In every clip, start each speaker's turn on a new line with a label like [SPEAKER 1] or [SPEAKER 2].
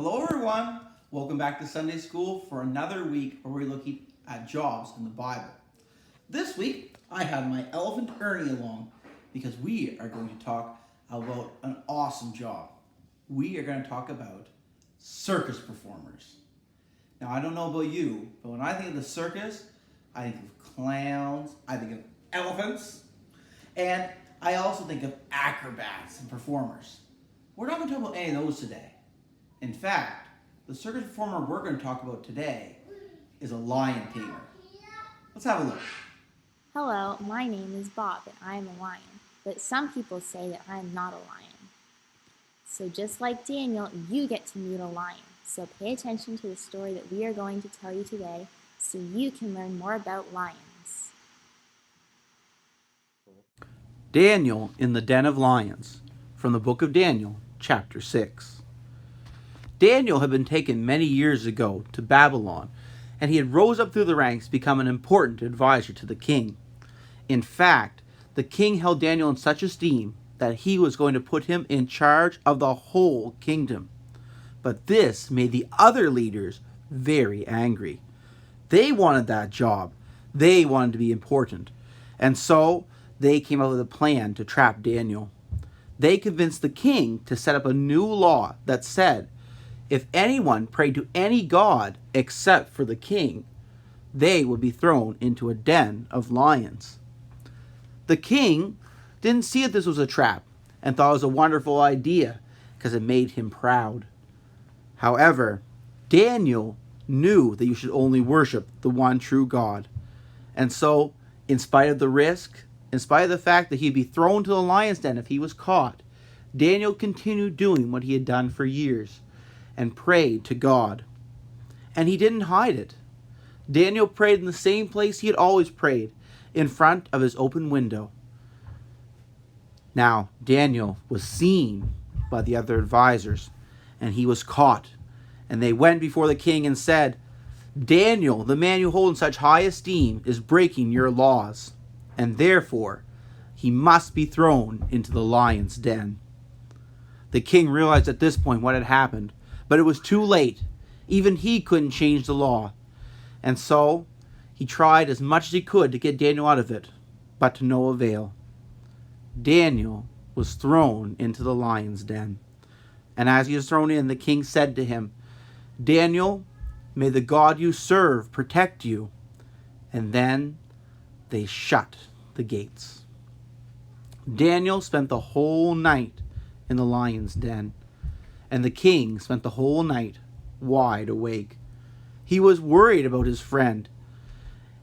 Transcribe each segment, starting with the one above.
[SPEAKER 1] Hello everyone, welcome back to Sunday School for another week where we're looking at jobs in the Bible. This week I had my elephant Ernie along because we are going to talk about an awesome job. We are going to talk about circus performers. Now I don't know about you, but when I think of the circus, I think of clowns, I think of elephants, and I also think of acrobats and performers. We're not going to talk about any of those today. In fact, the circus performer we're going to talk about today is a lion tamer. Let's have a look.
[SPEAKER 2] Hello, my name is Bob and I am a lion, but some people say that I am not a lion. So just like Daniel, you get to meet a lion. So pay attention to the story that we are going to tell you today so you can learn more about lions.
[SPEAKER 1] Daniel in the Den of Lions, from the book of Daniel, chapter 6. Daniel had been taken many years ago to Babylon, and he had rose up through the ranks to become an important advisor to the king. In fact, the king held Daniel in such esteem that he was going to put him in charge of the whole kingdom. But this made the other leaders very angry. They wanted that job. They wanted to be important. And so they came up with a plan to trap Daniel. They convinced the king to set up a new law that said if anyone prayed to any god except for the king, they would be thrown into a den of lions. The king didn't see that this was a trap and thought it was a wonderful idea because it made him proud. However, Daniel knew that you should only worship the one true God. And so, in spite of the risk, in spite of the fact that he'd be thrown to the lion's den if he was caught, Daniel continued doing what he had done for years and prayed to God. And he didn't hide it. Daniel prayed in the same place he had always prayed, in front of his open window. Now, Daniel was seen by the other advisors, and he was caught. And they went before the king and said, Daniel, the man you hold in such high esteem, is breaking your laws, and therefore he must be thrown into the lion's den. The king realized at this point what had happened, but it was too late. Even he couldn't change the law. And so he tried as much as he could to get Daniel out of it, but to no avail. Daniel was thrown into the lion's den. And as he was thrown in, the king said to him, Daniel, may the God you serve protect you. And then they shut the gates. Daniel spent the whole night in the lion's den, and the king spent the whole night wide awake. He was worried about his friend,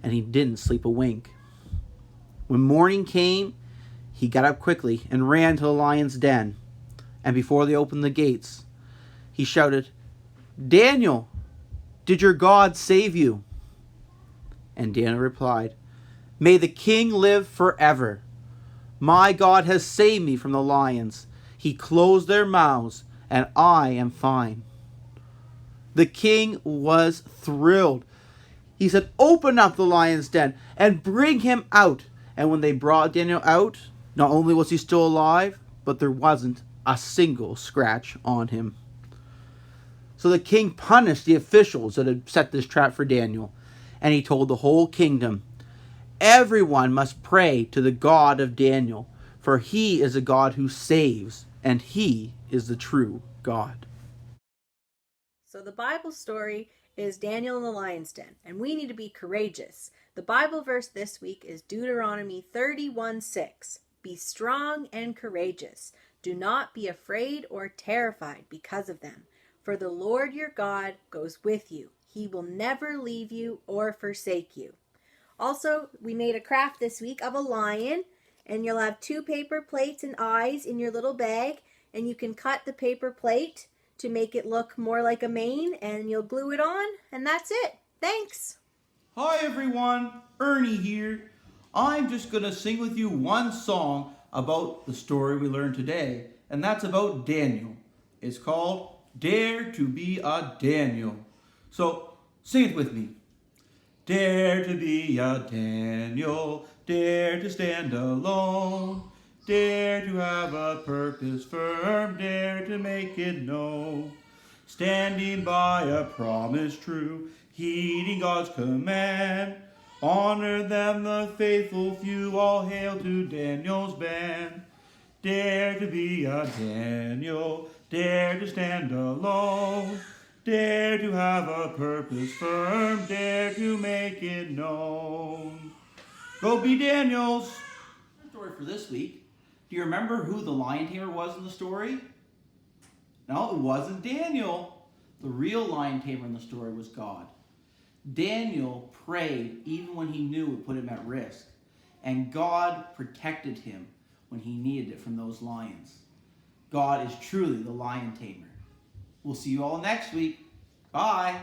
[SPEAKER 1] and he didn't sleep a wink. When morning came, he got up quickly and ran to the lion's den, and before they opened the gates, he shouted, Daniel, did your God save you? And Daniel replied, May the king live forever. My God has saved me from the lions. He closed their mouths, and I am fine. The king was thrilled. He said, Open up the lion's den and bring him out. And when they brought Daniel out, not only was he still alive, but there wasn't a single scratch on him. So the king punished the officials that had set this trap for Daniel, and he told the whole kingdom, Everyone must pray to the God of Daniel, for he is a God who saves, and he is the true God.
[SPEAKER 3] So the Bible story is Daniel in the lion's den, and we need to be courageous. The Bible verse this week is Deuteronomy 31:6. Be strong and courageous. Do not be afraid or terrified because of them, for the Lord your God goes with you. He will never leave you or forsake you. Also, we made a craft this week of a lion, and you'll have 2 paper plates and eyes in your little bag, and you can cut the paper plate to make it look more like a mane, and you'll glue it on, and that's it. Thanks.
[SPEAKER 1] Hi everyone, Ernie here. I'm just going to sing with you one song about the story we learned today, and that's about Daniel. It's called Dare to be a Daniel. So sing it with me. Dare to be a Daniel, dare to stand alone, dare to have a purpose firm, dare to make it known.
[SPEAKER 4] standing by a promise true, heeding God's command. Honor them, the faithful few, all hail to Daniel's band. Dare to be a Daniel, dare to stand alone, dare to have a purpose firm, dare to make it known. Go be Daniels!
[SPEAKER 1] Our story for this week. Do you remember who the lion tamer was in the story? No, it wasn't Daniel. The real lion tamer in the story was God. Daniel prayed even when he knew it would put him at risk, and God protected him when he needed it from those lions. God is truly the lion tamer. We'll see you all next week. Bye.